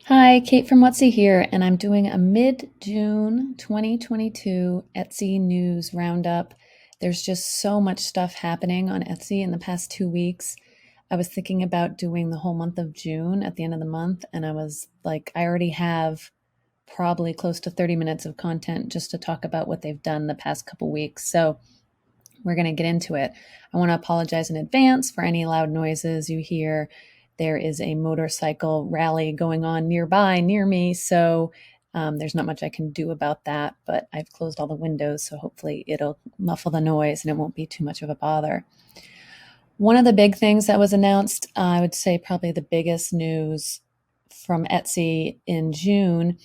Hi, Kate from Whutsy here, and I'm doing a mid-June 2022 Etsy news roundup. There's just so much stuff happening on Etsy in the past 2 weeks. I was thinking about doing the whole month of June at the end of the month, and I was like, I already have probably close to 30 minutes of content just to talk about what they've done the past couple weeks. So we're going to get into it. I want to apologize in advance for any loud noises you hear. There is a motorcycle rally going on nearby near me, so there's not much I can do about that, but I've closed all the windows, so hopefully it'll muffle the noise and it won't be too much of a bother. One of the big things that was announced, I would say probably the biggest news from Etsy in June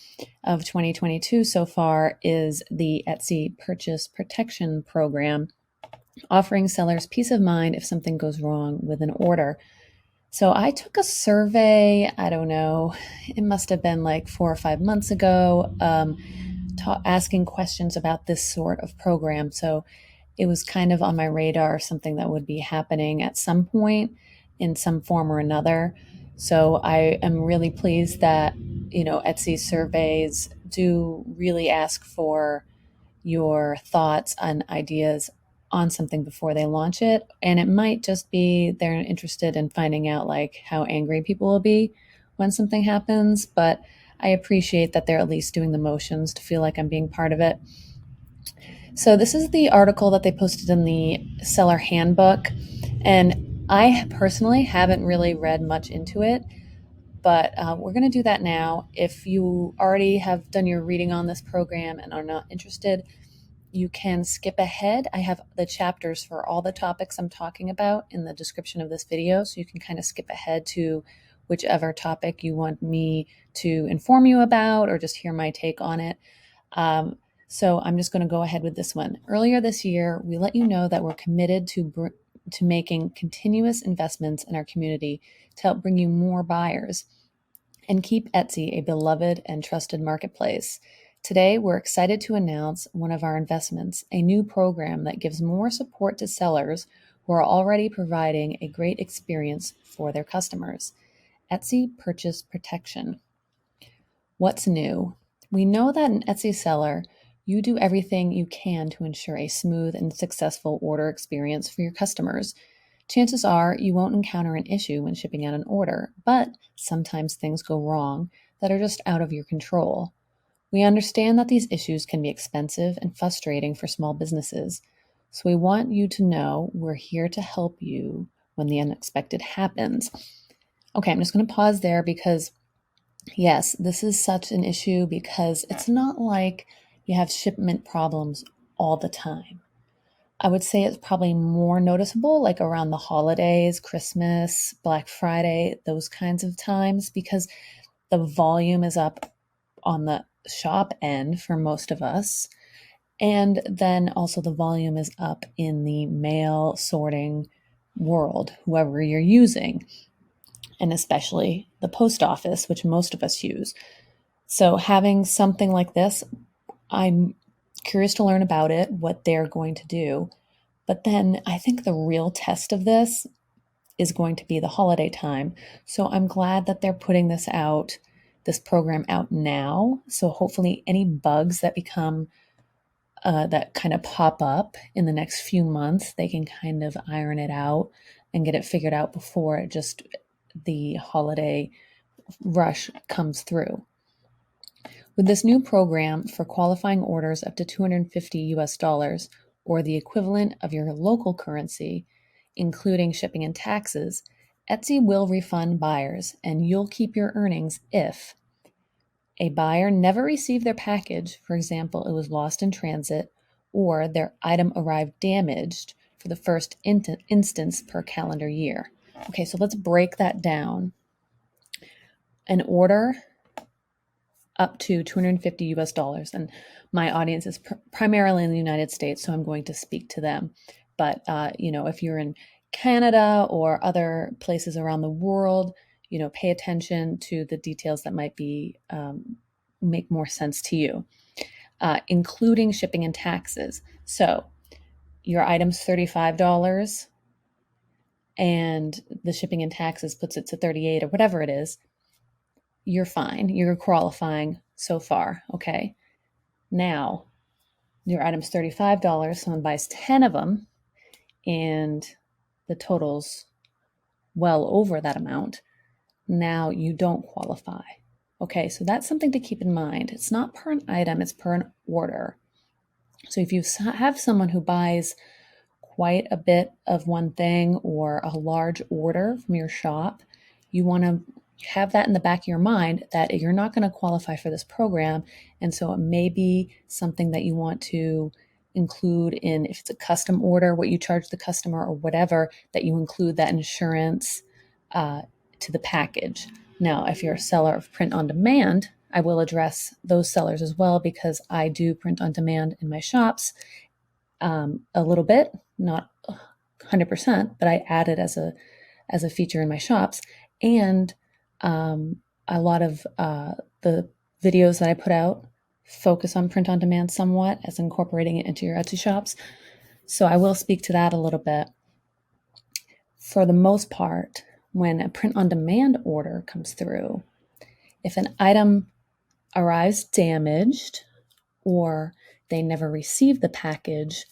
of 2022 so far, is the Etsy Purchase Protection Program, offering sellers peace of mind if something goes wrong with an order. So I took a survey, I don't know, it must have been like 4 or 5 months ago, asking questions about this sort of program. So it was kind of on my radar, something that would be happening at some point in some form or another. So I am really pleased that, Etsy surveys do really ask for your thoughts and ideas on something before they launch it. And it might just be they're interested in finding out like how angry people will be when something happens, but I appreciate that they're at least doing the motions to feel like I'm being part of it. So this is the article that they posted in the seller handbook, and I personally haven't really read much into it, but we're going to do that now. If you already have done your reading on this program and are not interested, you can skip ahead. I have the chapters for all the topics I'm talking about in the description of this video, so you can kind of skip ahead to whichever topic you want me to inform you about or just hear my take on it. So I'm just going to go ahead with this one. Earlier this year, we let you know that we're committed to making continuous investments in our community to help bring you more buyers and keep Etsy a beloved and trusted marketplace. Today, we're excited to announce one of our investments, a new program that gives more support to sellers who are already providing a great experience for their customers. Etsy Purchase Protection. What's new? We know that an Etsy seller, you do everything you can to ensure a smooth and successful order experience for your customers. Chances are you won't encounter an issue when shipping out an order, but sometimes things go wrong that are just out of your control. We understand that these issues can be expensive and frustrating for small businesses, so we want you to know we're here to help you when the unexpected happens. Okay, I'm just going to pause there because, yes, this is such an issue because it's not like you have shipment problems all the time. I would say it's probably more noticeable like around the holidays, Christmas, Black Friday, those kinds of times, because the volume is up on the shop end for most of us. And then also the volume is up in the mail sorting world, whoever you're using, and especially the post office, which most of us use. So having something like this, I'm curious to learn about it, what they're going to do. But then I think the real test of this is going to be the holiday time. So I'm glad that they're putting this program out now. So hopefully any bugs that that kind of pop up in the next few months, they can kind of iron it out and get it figured out before the holiday rush comes through. With this new program for qualifying orders up to 250 US dollars, or the equivalent of your local currency, including shipping and taxes, Etsy will refund buyers and you'll keep your earnings if a buyer never received their package, for example, it was lost in transit, or their item arrived damaged for the first instance per calendar year. Okay, so let's break that down. An order up to 250 US dollars. And my audience is primarily in the United States, so I'm going to speak to them. But, if you're in Canada or other places around the world, pay attention to the details that might make more sense to you, including shipping and taxes. So your item's $35 and the shipping and taxes puts it to 38 or whatever it is. you're fine. You're qualifying so far. Okay. Now, your item's $35. Someone buys 10 of them and the total's well over that amount. Now you don't qualify. Okay, so that's something to keep in mind. It's not per an item, it's per an order. So if you have someone who buys quite a bit of one thing or a large order from your shop, you want to have that in the back of your mind that you're not going to qualify for this program. And so it may be something that you want to include in, if it's a custom order, what you charge the customer or whatever, that you include that insurance to the package. Now, if you're a seller of print on demand, I will address those sellers as well because I do print on demand in my shops a little bit, not 100%, but I add it as a feature in my shops. And a lot of the videos that I put out focus on print on demand somewhat as incorporating it into your Etsy shops. So I will speak to that a little bit. For the most part, when a print on demand order comes through, if an item arrives damaged or they never receive the package,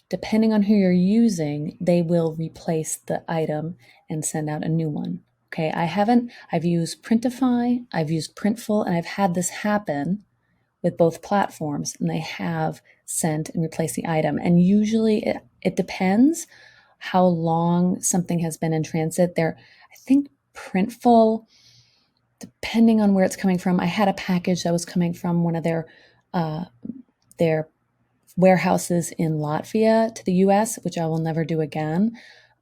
depending on who you're using, they will replace the item and send out a new one. Okay, I've used Printify, I've used Printful, and I've had this happen with both platforms, and they have sent and replaced the item. And usually it depends how long something has been in transit. I think Printful, depending on where it's coming from, I had a package that was coming from one of their warehouses in Latvia to the US, which I will never do again.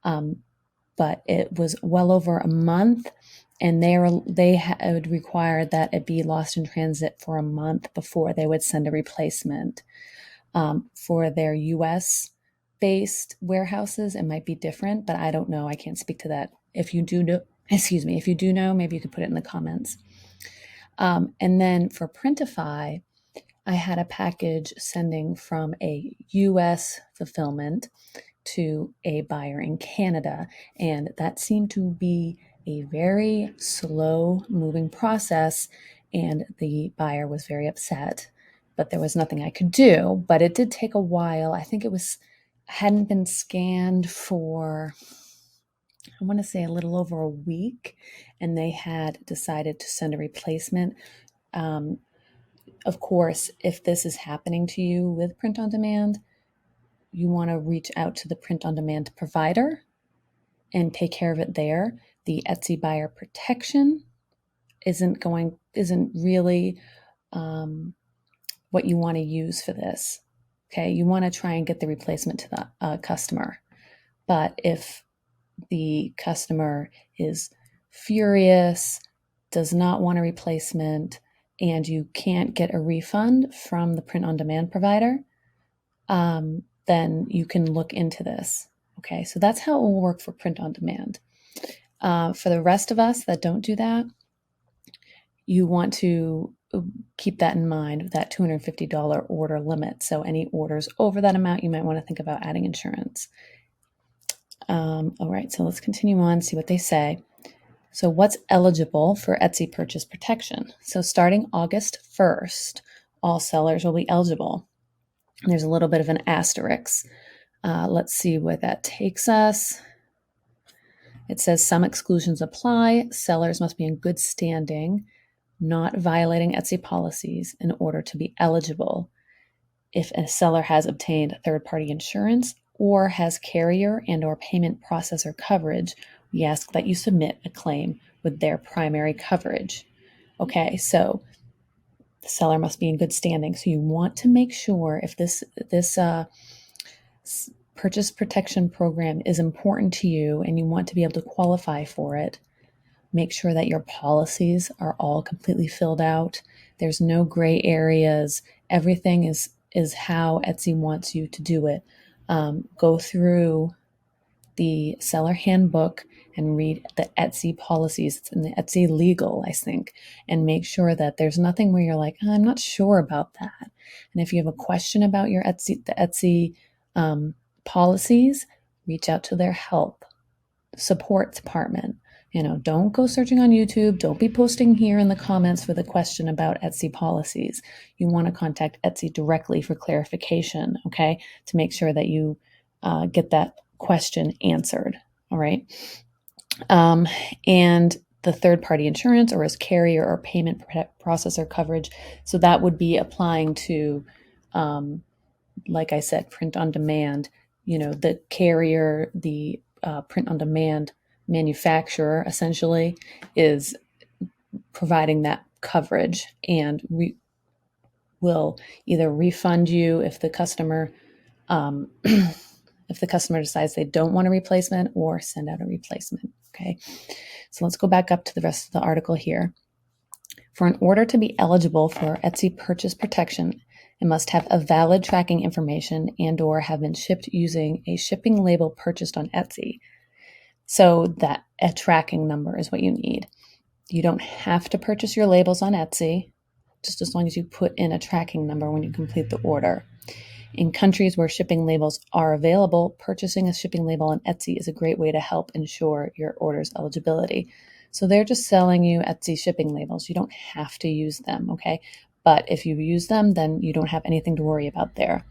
But it was well over a month, and they would require that it be lost in transit for a month before they would send a replacement. For their US based warehouses, it might be different, but I don't know. I can't speak to that. If you do know, maybe you could put it in the comments. And then for Printify, I had a package sending from a US fulfillment to a buyer in Canada, and that seemed to be a very slow moving process, and the buyer was very upset, but there was nothing I could do. But it did take a while. I think hadn't been scanned for, I want to say, a little over a week, and they had decided to send a replacement. Of course, if this is happening to you with print on demand, you want to reach out to the print on demand provider and take care of it there. The Etsy buyer protection isn't really what you want to use for this. Okay, you want to try and get the replacement to the customer. But if the customer is furious, does not want a replacement, and you can't get a refund from the print on demand provider, then you can look into this. Okay, so that's how it will work for print on demand. For the rest of us that don't do that, you want to keep that in mind, that $250 order limit. So any orders over that amount, you might want to think about adding insurance. All right, so let's continue on, see what they say. So what's eligible for Etsy purchase protection? So starting August 1st, all sellers will be eligible. And there's a little bit of an asterisk. Let's see where that takes us. It says some exclusions apply. Sellers must be in good standing, not violating Etsy policies in order to be eligible. If a seller has obtained third-party insurance or has carrier and or payment processor coverage, we ask that you submit a claim with their primary coverage. Okay, so the seller must be in good standing. So you want to make sure, if this purchase protection program is important to you and you want to be able to qualify for it, make sure that your policies are all completely filled out. There's no gray areas. Everything is how Etsy wants you to do it. Go through the seller handbook and read the Etsy policies. It's in the Etsy legal, I think, and make sure that there's nothing where you're like, I'm not sure about that. And if you have a question about the Etsy policies, reach out to their help support department. Don't go searching on YouTube. Don't be posting here in the comments with a question about Etsy policies. You want to contact Etsy directly for clarification, okay, to make sure that you get that question answered. All right. And the third-party insurance or as carrier or payment processor coverage. So that would be applying to, like I said, print on demand. The carrier, the print on demand manufacturer essentially is providing that coverage and will either refund you if the customer if the customer decides they don't want a replacement, or send out a replacement. Okay, so let's go back up to the rest of the article here. For an order to be eligible for Etsy purchase protection, it must have a valid tracking information and or have been shipped using a shipping label purchased on Etsy. So that a tracking number is what you need. You don't have to purchase your labels on Etsy, just as long as you put in a tracking number when you complete the order. In countries where shipping labels are available, purchasing a shipping label on Etsy is a great way to help ensure your order's eligibility. So they're just selling you Etsy shipping labels. You don't have to use them, okay? But if you use them, then you don't have anything to worry about there.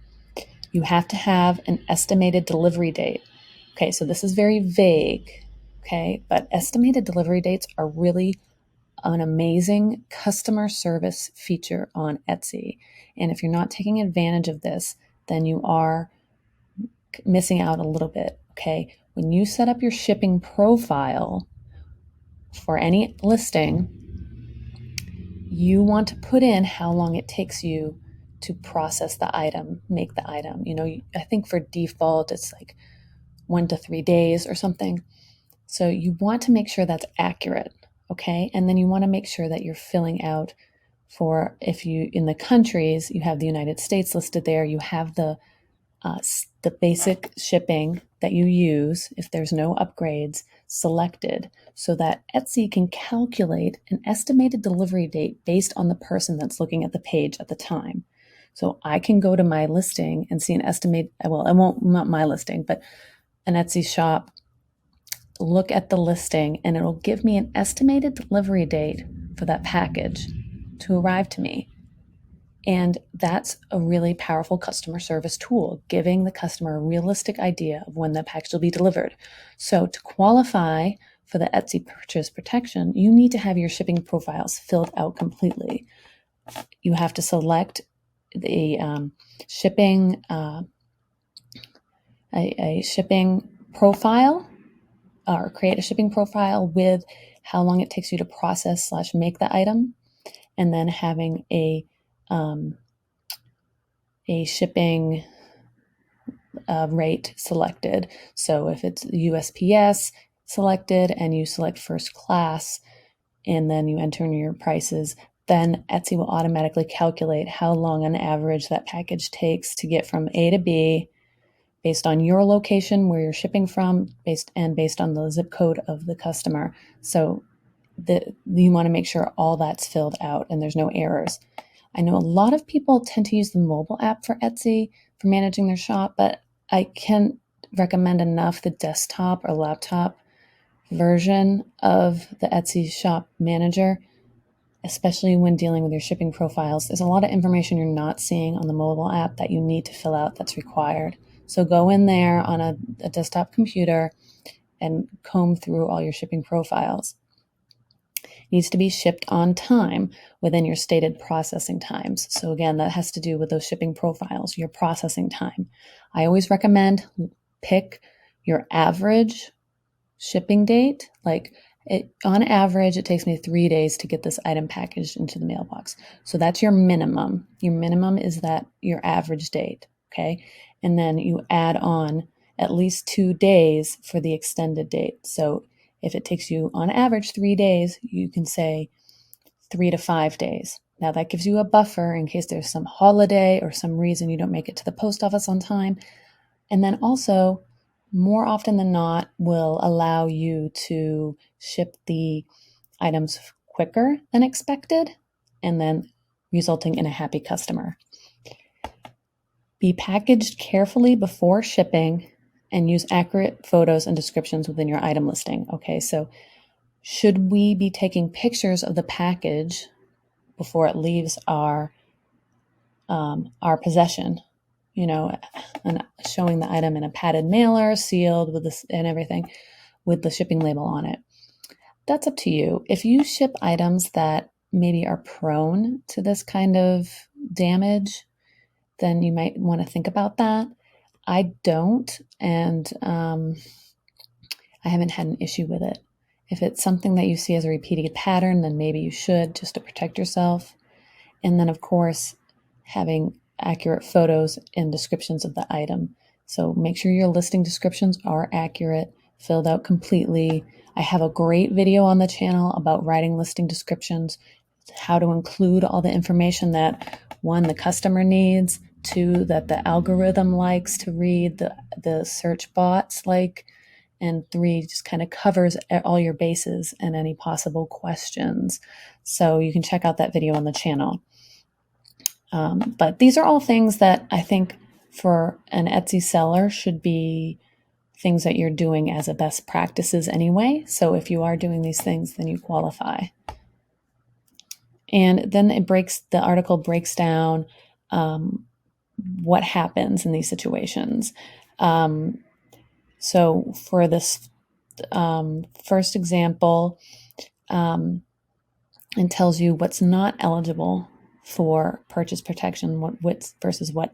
You have to have an estimated delivery date. Okay, so this is very vague, okay? But estimated delivery dates are really an amazing customer service feature on Etsy. And if you're not taking advantage of this, then you are missing out a little bit, okay? When you set up your shipping profile for any listing, you want to put in how long it takes you to process the item, make the item. I think for default, it's like 1 to 3 days or something. So you want to make sure that's accurate, okay? And then you want to make sure that you're filling out for, if you, in the countries, you have the United States listed there, you have the basic shipping that you use if there's no upgrades selected, so that Etsy can calculate an estimated delivery date based on the person that's looking at the page at the time. So I can go to my listing and see an estimate, well, not my listing, but an Etsy shop, look at the listing, and it'll give me an estimated delivery date for that package to arrive to me. And that's a really powerful customer service tool, giving the customer a realistic idea of when the package will be delivered. So to qualify for the Etsy purchase protection, you need to have your shipping profiles filled out completely. You have to select the shipping a shipping profile, or create a shipping profile with how long it takes you to process / make the item, and then having a shipping rate selected. So if it's USPS selected and you select first class and then you enter in your prices, then Etsy will automatically calculate how long on average that package takes to get from A to B based on your location, where you're shipping from, based on the zip code of the customer. So you want to make sure all that's filled out and there's no errors. I know a lot of people tend to use the mobile app for Etsy for managing their shop, but I can't recommend enough the desktop or laptop version of the Etsy shop manager, especially when dealing with your shipping profiles. There's a lot of information you're not seeing on the mobile app that you need to fill out that's required. So go in there on a desktop computer and comb through all your shipping profiles. Needs to be shipped on time within your stated processing times. So again, that has to do with those shipping profiles, your processing time. I always recommend pick your average shipping date. On average, it takes me 3 days to get this item packaged into the mailbox. So that's your minimum. Your minimum is that your average date, okay? And then you add on at least 2 days for the extended date. So if it takes you on average 3 days, you can say 3 to 5 days. Now that gives you a buffer in case there's some holiday or some reason you don't make it to the post office on time. And then also, more often than not, will allow you to ship the items quicker than expected, and then resulting in a happy customer. Be packaged carefully before shipping and use accurate photos and descriptions within your item listing. Okay, so Should we be taking pictures of the package before it leaves our possession? And showing the item in a padded mailer, sealed with this and everything, with the shipping label on it. That's up to you. If you ship items that maybe are prone to this kind of damage, then you might want to think about that. I don't, and I haven't had an issue with it. If it's something that you see as a repeated pattern, then maybe you should, just to protect yourself. And then, of course, having accurate photos and descriptions of the item. So make sure your listing descriptions are accurate, filled out completely. I have a great video on the channel about writing listing descriptions, how to include all the information that, one, the customer needs, two, that the algorithm likes to read, the search bots like, and three, just kind of covers all your bases and any possible questions. So you can check out that video on the channel. But these are all things that I think for an Etsy seller should be things that you're doing as a best practices anyway. So if you are doing these things, then you qualify. And then the article breaks down what happens in these situations. So for this first example, it tells you what's not eligible for purchase protection, what's versus what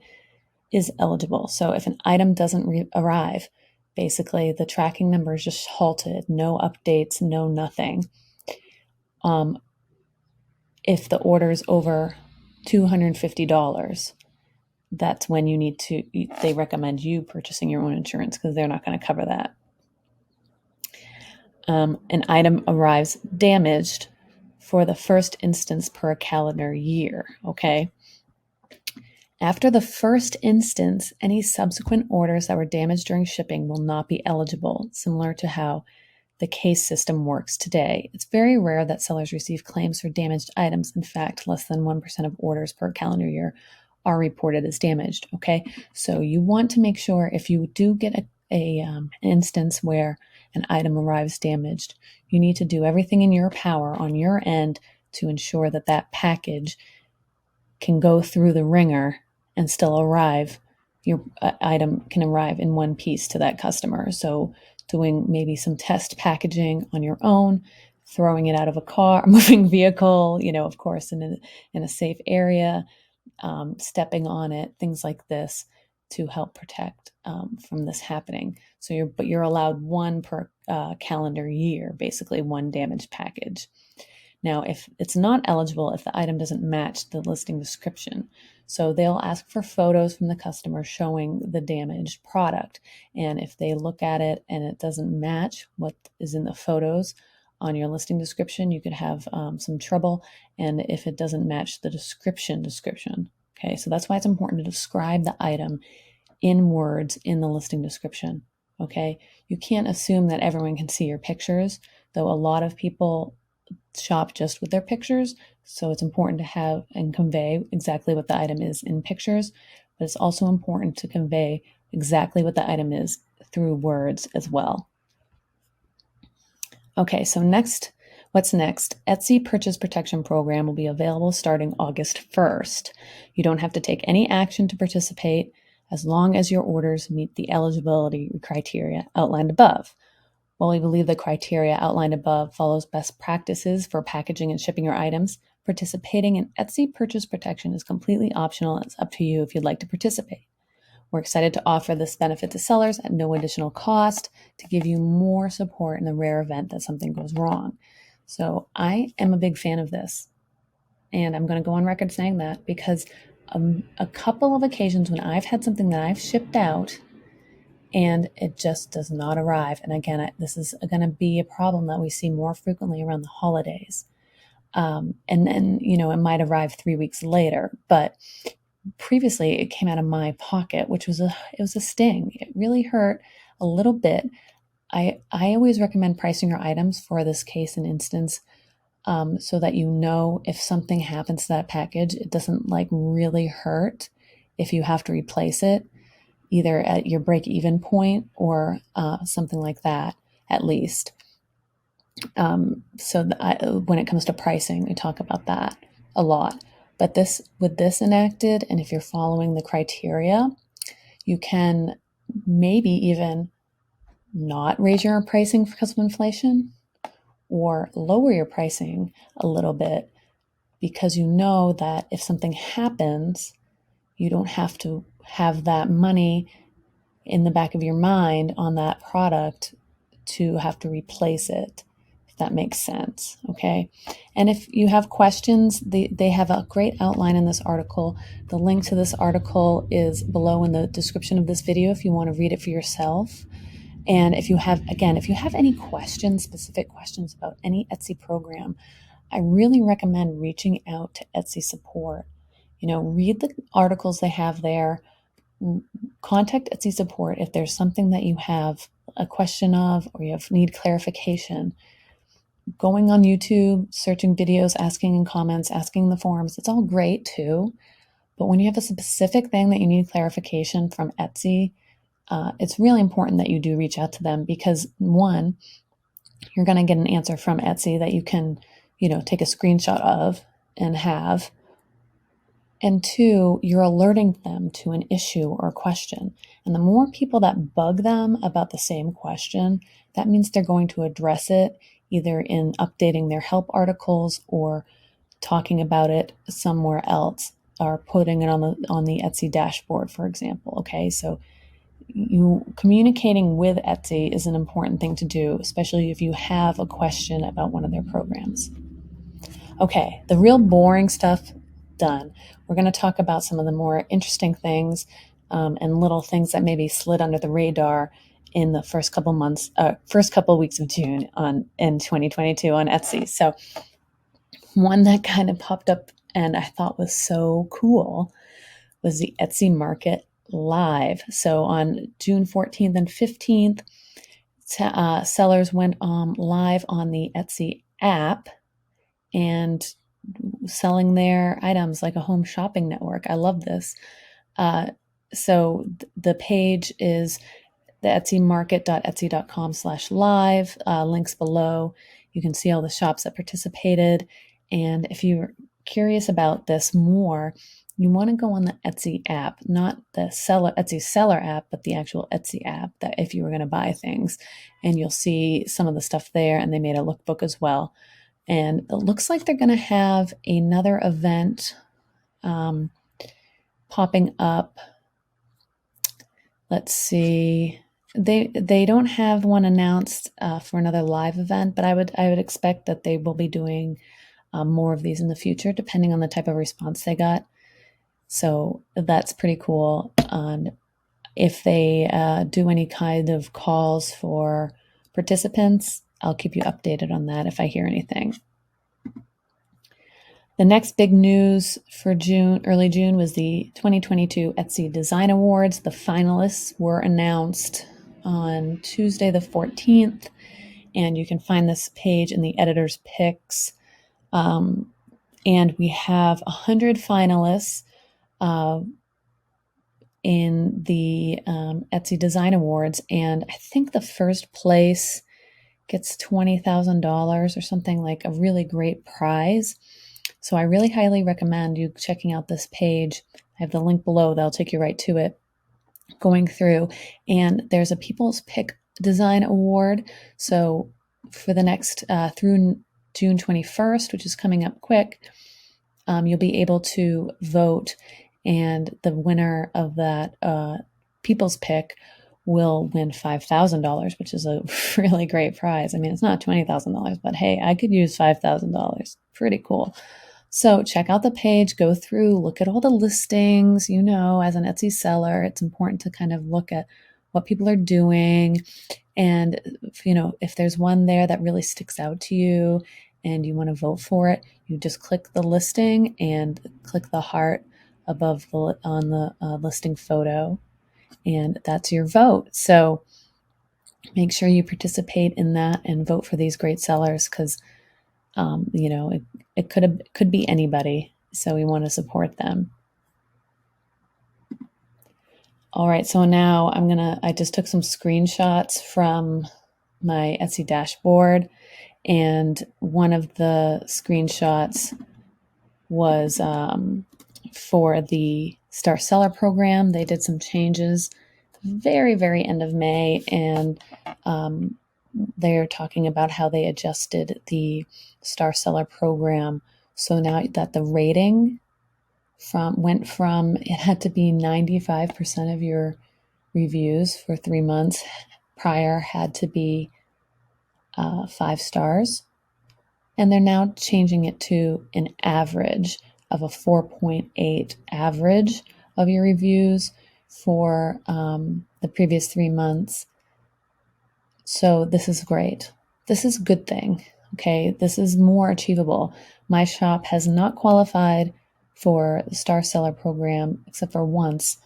is eligible. So if an item doesn't arrive, basically the tracking number is just halted, no updates, no nothing. If the order is over $250, that's when they recommend you purchasing your own insurance because they're not going to cover that. An item arrives damaged for the first instance per calendar year, okay? After the first instance, any subsequent orders that were damaged during shipping will not be eligible, similar to how the case system works today. It's very rare that sellers receive claims for damaged items. In fact, less than 1% of orders per calendar year are reported as damaged, okay? So you want to make sure if you do get an instance where an item arrives damaged, you need to do everything in your power on your end to ensure that that package can go through the ringer and still arrive. Your item can arrive in one piece to that customer. So doing maybe some test packaging on your own, throwing it out of a car, moving vehicle, of course, in a safe area, stepping on it, things like this to help protect from this happening. So you're allowed one per calendar year, basically one damaged package. Now, if it's not eligible, if the item doesn't match the listing description, so they'll ask for photos from the customer showing the damaged product. And if they look at it and it doesn't match what is in the photos on your listing description, you could have some trouble. And if it doesn't match the description, okay, so that's why it's important to describe the item in words in the listing description, okay? You can't assume that everyone can see your pictures, though a lot of people shop just with their pictures. So it's important to have and convey exactly what the item is in pictures, but it's also important to convey exactly what the item is through words as well. Okay, so what's next? Etsy Purchase Protection Program will be available starting August 1st. You don't have to take any action to participate as long as your orders meet the eligibility criteria outlined above. While we believe the criteria outlined above follows best practices for packaging and shipping your items, participating in Etsy Purchase Protection is completely optional. It's up to you if you'd like to participate. We're excited to offer this benefit to sellers at no additional cost to give you more support in the rare event that something goes wrong. So I am a big fan of this. And I'm going to go on record saying that because a couple of occasions when I've had something that I've shipped out and it just does not arrive. And again, this is going to be a problem that we see more frequently around the holidays. And then, it might arrive 3 weeks later, but previously it came out of my pocket, which was it was a sting. It really hurt a little bit. I always recommend pricing your items for this case and instance, so that if something happens to that package, it doesn't really hurt if you have to replace it, either at your break-even point or something like that, at least. When it comes to pricing, we talk about that a lot. But with this enacted, and if you're following the criteria, you can maybe even not raise your pricing because of inflation or lower your pricing a little bit because you know that if something happens, you don't have to have that money in the back of your mind on that product to have to replace it, if that makes sense. Okay. And if you have questions, they have a great outline in this article. The link to this article is below in the description of this video if you want to read it for yourself. And if you have any questions, specific questions about any Etsy program, I really recommend reaching out to Etsy support. Read the articles they have there. Contact Etsy support if there's something that you have a question of or you need clarification. Going on YouTube, searching videos, asking in comments, asking in the forums, it's all great too. But when you have a specific thing that you need clarification from Etsy, it's really important that you do reach out to them because one, you're going to get an answer from Etsy that you can, take a screenshot of and have. And two, you're alerting them to an issue or question. And the more people that bug them about the same question, that means they're going to address it either in updating their help articles or talking about it somewhere else or putting it on the Etsy dashboard, for example. Okay, so you communicating with Etsy is an important thing to do, especially if you have a question about one of their programs. Okay, the real boring stuff done. We're going to talk about some of the more interesting things and little things that maybe slid under the radar in the first couple weeks of June in 2022 on Etsy. So one that kind of popped up and I thought was so cool was the Etsy Market Live. So on June 14th and 15th, sellers went live on the Etsy app and selling their items like a home shopping network. I love this. So the page is the etsymarket.etsy.com/live. Links below. You can see all the shops that participated. And if you're curious about this more, you want to go on the Etsy app, not the Etsy seller app, but the actual Etsy app that if you were going to buy things, and you'll see some of the stuff there. And they made a lookbook as well. And it looks like they're going to have another event popping up. Let's see. They don't have one announced for another live event, but I would expect that they will be doing more of these in the future, depending on the type of response they got. So that's pretty cool. If they do any kind of calls for participants, I'll keep you updated on that if I hear anything. The next big news for early June, was the 2022 Etsy Design Awards. The finalists were announced on Tuesday the 14th, and you can find this page in the editor's picks. And we have 100 finalists in the Etsy Design Awards, and I think the first place gets $20,000 or something, like a really great prize. So I really highly recommend you checking out this page. I have the link below. That'll take you right to it. Going through, and there's a People's Pick Design Award. So for the next through June 21st, which is coming up quick, you'll be able to vote, and the winner of that People's Pick will win $5,000, which is a really great prize. I mean, it's not $20,000, but hey, I could use $5,000. Pretty cool. So check out the page, go through, look at all the listings. As an Etsy seller, it's important to kind of look at what people are doing. And, if there's one there that really sticks out to you and you want to vote for it, you just click the listing and click the heart above on the listing photo. And that's your vote. So make sure you participate in that and vote for these great sellers because, it could be anybody. So we want to support them. All right. So now I just took some screenshots from my Etsy dashboard, And one of the screenshots was for the Star Seller program. They did some changes very, very end of May, and they're talking about how they adjusted the Star Seller program. So now that the rating went from it had to be 95% of your reviews for 3 months prior had to be 5 stars, and they're now changing it to an average of a 4.8 average of your reviews for the previous 3 months. So this is great. This is a good thing. Okay, this is more achievable. My shop has not qualified for the Star Seller program except for once,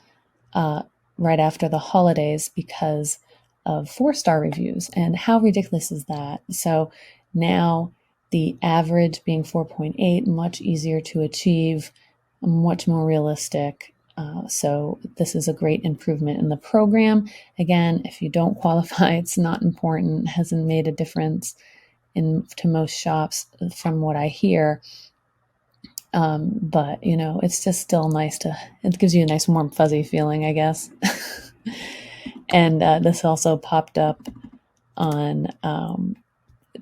right after the holidays, because of 4-star reviews. And how ridiculous is that? So now the average being 4.8, much easier to achieve, much more realistic. So this is a great improvement in the program. Again, if you don't qualify, it's not important, hasn't made a difference to most shops from what I hear. But it's just still nice it gives you a nice warm fuzzy feeling, I guess. And this also popped up on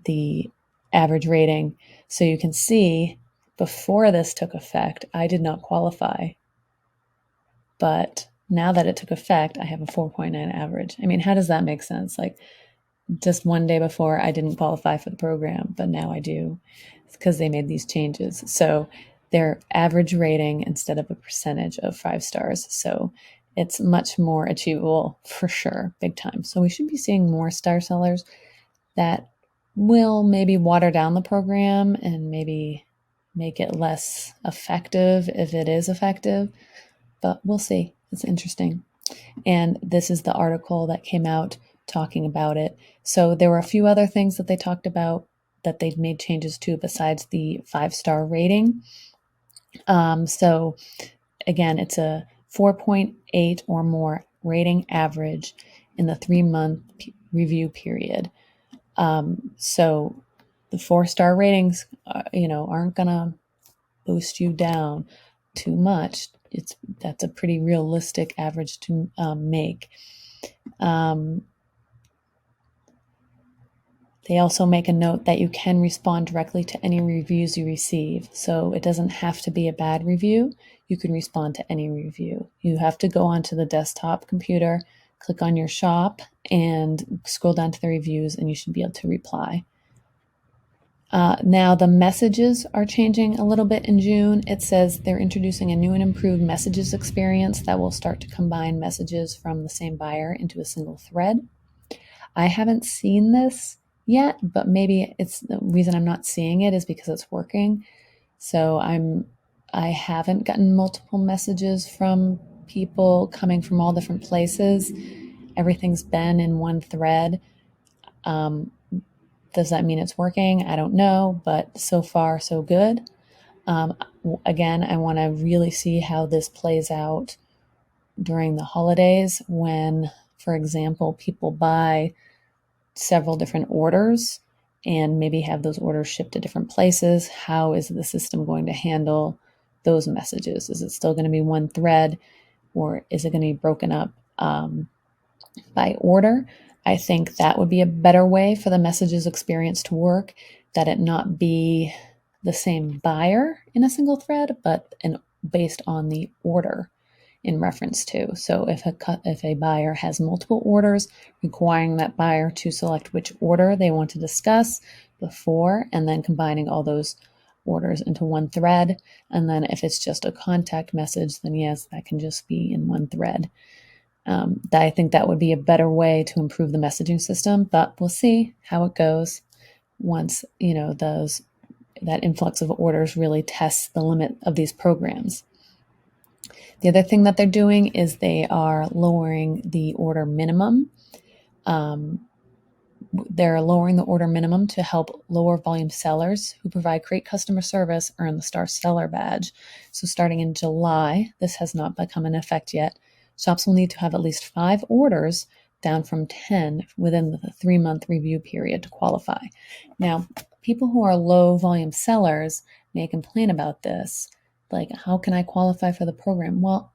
the average rating. So you can see before this took effect, I did not qualify. But now that it took effect, I have a 4.9 average. I mean, how does that make sense? Like, just one day before, I didn't qualify for the program, but now I do. It's because they made these changes. So their average rating instead of a percentage of 5 stars. So it's much more achievable for sure, big time. So we should be seeing more Star Sellers that will maybe water down the program and maybe make it less effective if it is effective. But we'll see. It's interesting. And this is the article that came out talking about it. So there were a few other things that they talked about that they've made changes to besides the 5-star rating. So again, it's a 4.8 or more rating average in the 3-month review period. So the 4-star ratings, aren't going to boost you down too much. That's a pretty realistic average to make. They also make a note that you can respond directly to any reviews you receive. So it doesn't have to be a bad review. You can respond to any review. You have to go onto the desktop computer, click on your shop, and scroll down to the reviews, and you should be able to reply. Now the messages are changing a little bit in June. It says they're introducing a new and improved messages experience that will start to combine messages from the same buyer into a single thread. I haven't seen this yet, but maybe it's the reason I'm not seeing it is because it's working. So I haven't gotten multiple messages from people coming from all different places. Everything's been in one thread. Does that mean it's working? I don't know, but so far so good. Again, I want to really see how this plays out during the holidays when, for example, people buy several different orders and maybe have those orders shipped to different places. How is the system going to handle those messages? Is it still going to be one thread, or is it going to be broken up by order? I think that would be a better way for the messages experience to work, that it not be the same buyer in a single thread, but based on the order in reference to. So if a buyer has multiple orders, requiring that buyer to select which order they want to discuss before, and then combining all those orders into one thread. And then if it's just a contact message, then yes, that can just be in one thread. I think that would be a better way to improve the messaging system, but we'll see how it goes once, that influx of orders really tests the limit of these programs. The other thing that they're doing is they are lowering the order minimum. They're lowering the order minimum to help lower volume sellers who provide great customer service earn the Star Seller badge. So starting in July, this has not become in effect yet, shops will need to have at least 5 orders down from 10 within the 3-month review period to qualify. Now, people who are low volume sellers may complain about this. Like, how can I qualify for the program? Well,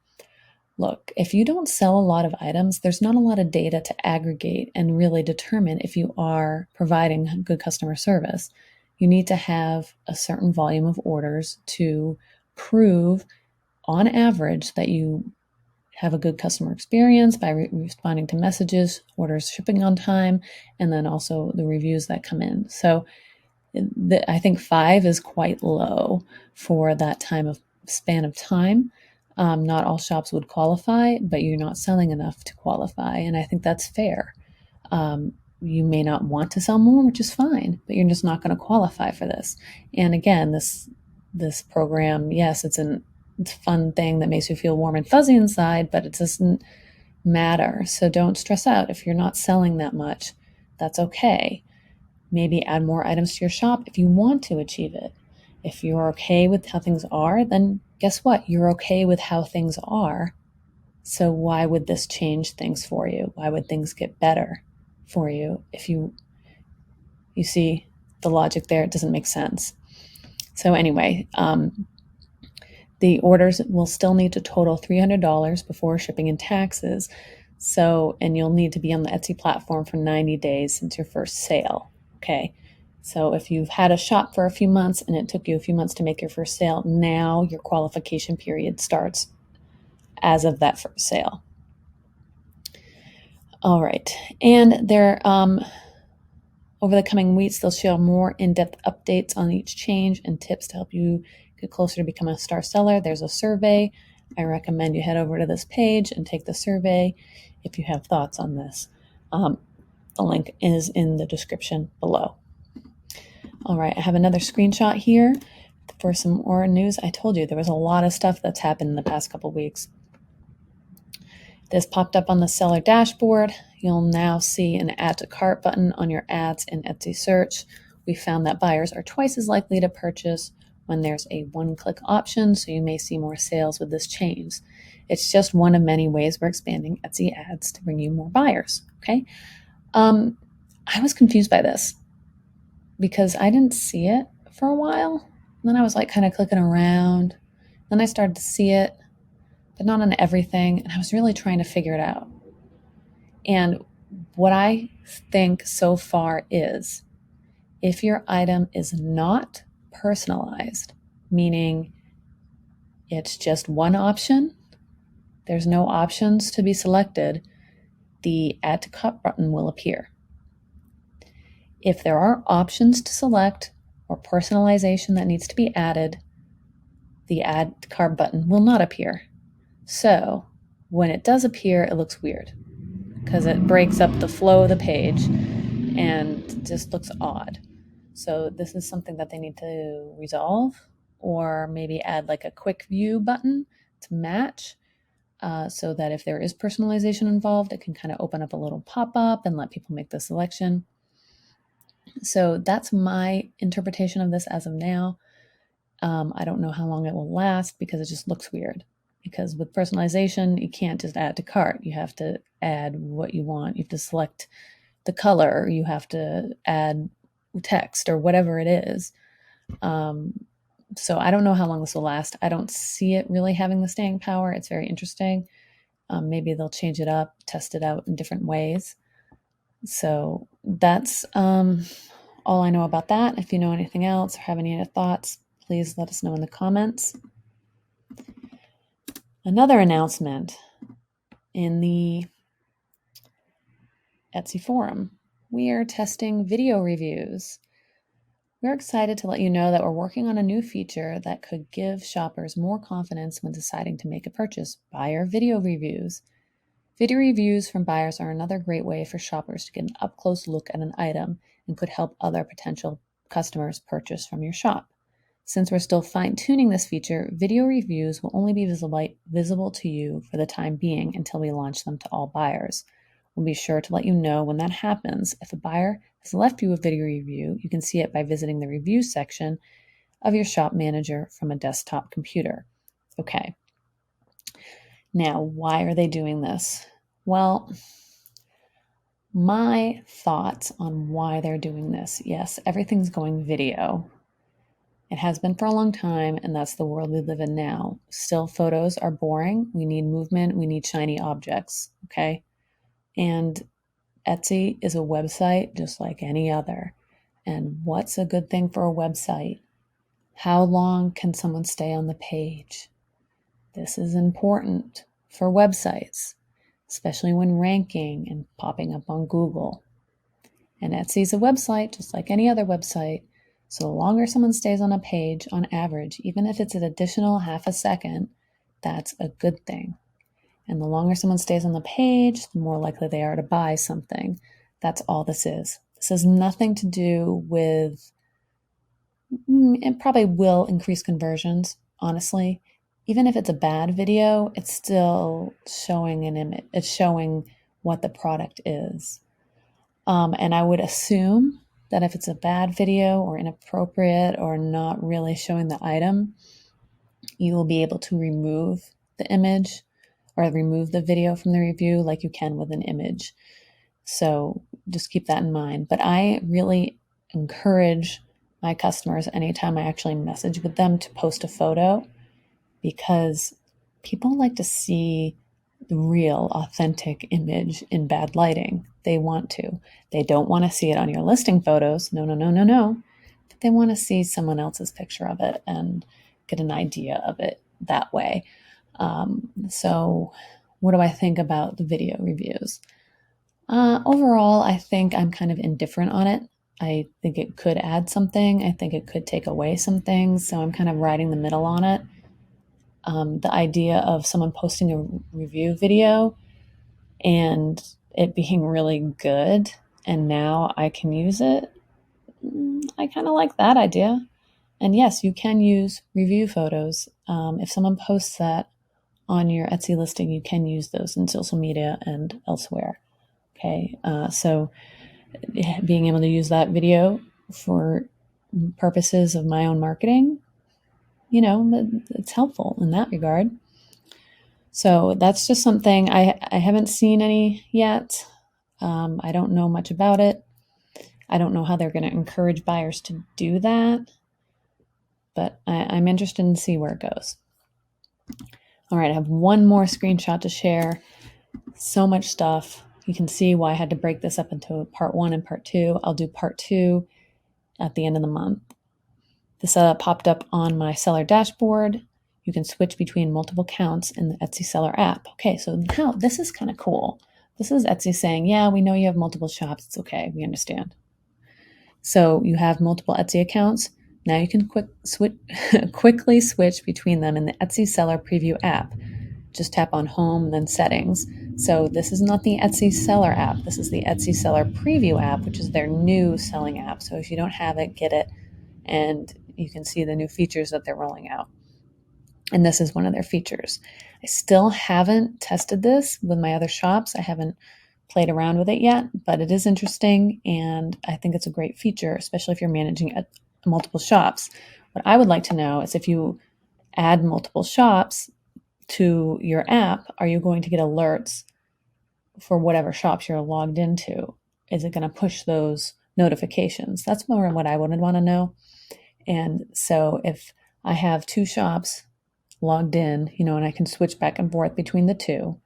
look, if you don't sell a lot of items, there's not a lot of data to aggregate and really determine if you are providing good customer service. You need to have a certain volume of orders to prove, on average, that you have a good customer experience by responding to messages, orders shipping on time, and then also the reviews that come in. So I think 5 is quite low for that span of time. Not all shops would qualify, but you're not selling enough to qualify, and I think that's fair. You may not want to sell more, which is fine, but you're just not going to qualify for this. And again, this program, yes, it's a fun thing that makes you feel warm and fuzzy inside, but it doesn't matter. So don't stress out if you're not selling that much. That's okay. Maybe add more items to your shop if you want to achieve it. If you're okay with how things are, then guess what? You're okay with how things are. So why would this change things for you? Why would things get better for you if you see the logic there? It doesn't make sense. So anyway, the orders will still need to total $300 before shipping and taxes. So, and you'll need to be on the Etsy platform for 90 days since your first sale. Okay. So if you've had a shop for a few months and it took you a few months to make your first sale, now your qualification period starts as of that first sale. All right. And there, over the coming weeks, they'll share more in-depth updates on each change and tips to help you get closer to become a star seller. There's a survey. I recommend you head over to this page and take the survey if you have thoughts on this. The link is in the description below. All right, I have another screenshot here for some more news. I told you there was a lot of stuff that's happened in the past couple weeks. This popped up on the seller dashboard. You'll now see an add to cart button on your ads in Etsy search. We found that buyers are twice as likely to purchase when there's a one-click option, so you may see more sales with this change. It's just one of many ways we're expanding Etsy ads to bring you more buyers, okay? I was confused by this because I didn't see it for a while. Then I was like kind of clicking around. Then I started to see it, but not on everything, and I was really trying to figure it out. And what I think so far is, if your item is not personalized, meaning it's just one option, there's no options to be selected, the Add to Cart button will appear. If there are options to select or personalization that needs to be added, the Add to Cart button will not appear. So when it does appear, it looks weird because it breaks up the flow of the page and just looks odd. So this is something that they need to resolve, or maybe add like a quick view button to match, so that if there is personalization involved, it can kind of open up a little pop-up and let people make the selection. So that's my interpretation of this as of now. I don't know how long it will last because it just looks weird. Because with personalization, you can't just add to cart. You have to add what you want. You have to select the color. You have to add text or whatever it is. So I don't know how long this will last. I don't see it really having the staying power. It's very interesting. Maybe they'll change it up, test it out in different ways. So that's all I know about that. If you know anything else or have any other thoughts, please let us know in the comments. Another announcement in the Etsy forum. We are testing video reviews. We're excited to let you know that we're working on a new feature that could give shoppers more confidence when deciding to make a purchase: buyer video reviews. Video reviews from buyers are another great way for shoppers to get an up-close look at an item and could help other potential customers purchase from your shop. Since we're still fine-tuning this feature, video reviews will only be visible to you for the time being until we launch them to all buyers. We'll be sure to let you know when that happens. If a buyer has left you a video review, you can see it by visiting the review section of your shop manager from a desktop computer. Okay. Now, why are they doing this? Well, My thoughts on why they're doing this. Yes, everything's going video. It has been for a long time, and that's the world we live in now. Still, photos are boring. We need movement. We need shiny objects. Okay. And Etsy is a website just like any other. And what's a good thing for a website? How long can someone stay on the page? This is important for websites, especially when ranking and popping up on Google. And Etsy is a website just like any other website. So the longer someone stays on a page, on average, even if it's an additional half a second, that's a good thing. And the longer someone stays on the page, the more likely they are to buy something. That's all this is. This has nothing to do with, it probably will increase conversions, honestly. Even if it's a bad video, it's still showing an image. It's showing what the product is. And I would assume that if it's a bad video or inappropriate or not really showing the item, you will be able to remove the image or remove the video from the review like you can with an image. So just keep that in mind. But I really encourage my customers anytime I actually message with them to post a photo, because people like to see the real, authentic image in bad lighting. They want to. They don't want to see it on your listing photos. No, no, no, no, no. But they want to see someone else's picture of it and get an idea of it that way. So, what do I think about the video reviews? Overall, I think I'm kind of indifferent on it. I think it could add something. I think it could take away some things. So I'm kind of riding the middle on it. The idea of someone posting a review video and it being really good and now I can use it, I kind of like that idea. And yes, you can use review photos. If someone posts that on your Etsy listing, you can use those in social media and elsewhere. Okay, so being able to use that video for purposes of my own marketing, it's helpful in that regard. So that's just something I haven't seen any yet. I don't know much about it. I don't know how they're going to encourage buyers to do that, but I'm interested in see where it goes. All right, I have one more screenshot to share. So much stuff. You can see why I had to break this up into part 1 and part 2. I'll do part 2 at the end of the month. This popped up on my seller dashboard. You can switch between multiple accounts in the Etsy seller app. Okay, so now this is kind of cool. This is Etsy saying, yeah, we know you have multiple shops. It's okay. We understand. So you have multiple Etsy accounts. Now you can quickly switch between them in the Etsy seller preview app. Just tap on home and then settings. So this is not the Etsy seller app. This is the Etsy seller preview app, which is their new selling app. So if you don't have it, get it. And you can see the new features that they're rolling out. And this is one of their features. I still haven't tested this with my other shops. I haven't played around with it yet, but it is interesting. And I think it's a great feature, especially if you're managing multiple shops. What I would like to know is if you add multiple shops to your app, are you going to get alerts for whatever shops you're logged into? Is it going to push those notifications? That's more what I would want to know. And so if I have 2 shops logged in, and I can switch back and forth between the 2,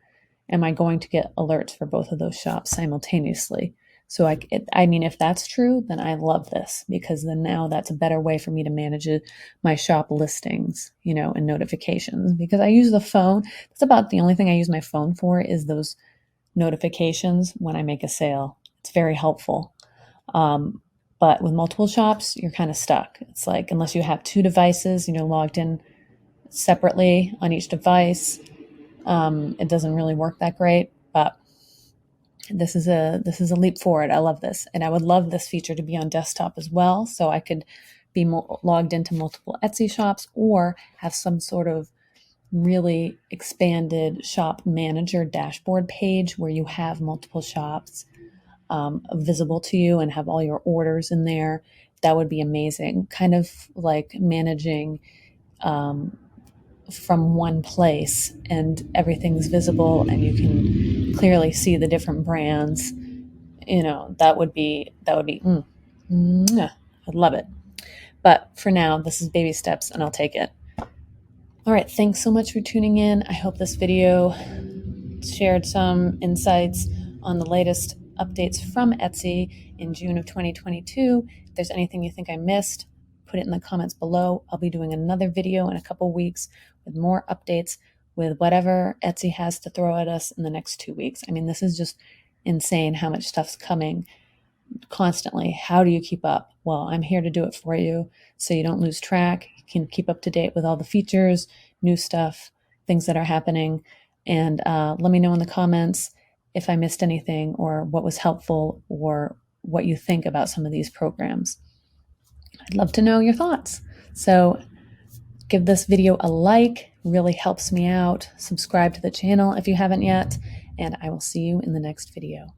am I going to get alerts for both of those shops simultaneously? So if that's true, then I love this, because then now that's a better way for me to manage my shop listings, and notifications, because I use the phone. That's about the only thing I use my phone for, is those notifications when I make a sale. It's very helpful. But with multiple shops, you're kind of stuck. It's like, unless you have 2 devices and you're logged in separately on each device, it doesn't really work that great. But this is a leap forward. I love this, and I would love this feature to be on desktop as well, so I could be logged into multiple Etsy shops, or have some sort of really expanded shop manager dashboard page where you have multiple shops visible to you and have all your orders in there. That would be amazing. Kind of like managing from one place, and everything's visible and you can clearly see the different brands that would be I'd love it. But for now, this is baby steps and I'll take it. All right, thanks so much for tuning in. I hope this video shared some insights on the latest updates from Etsy in June of 2022. If there's anything you think I missed, put it in the comments below. I'll be doing another video in a couple weeks with more updates with whatever Etsy has to throw at us in the next 2 weeks. I mean, this is just insane how much stuff's coming constantly. How do you keep up? Well, I'm here to do it for you so you don't lose track. You can keep up to date with all the features, new stuff, things that are happening. And let me know in the comments if I missed anything or what was helpful or what you think about some of these programs. I'd love to know your thoughts. So give this video a like, really helps me out. Subscribe to the channel if you haven't yet, and I will see you in the next video.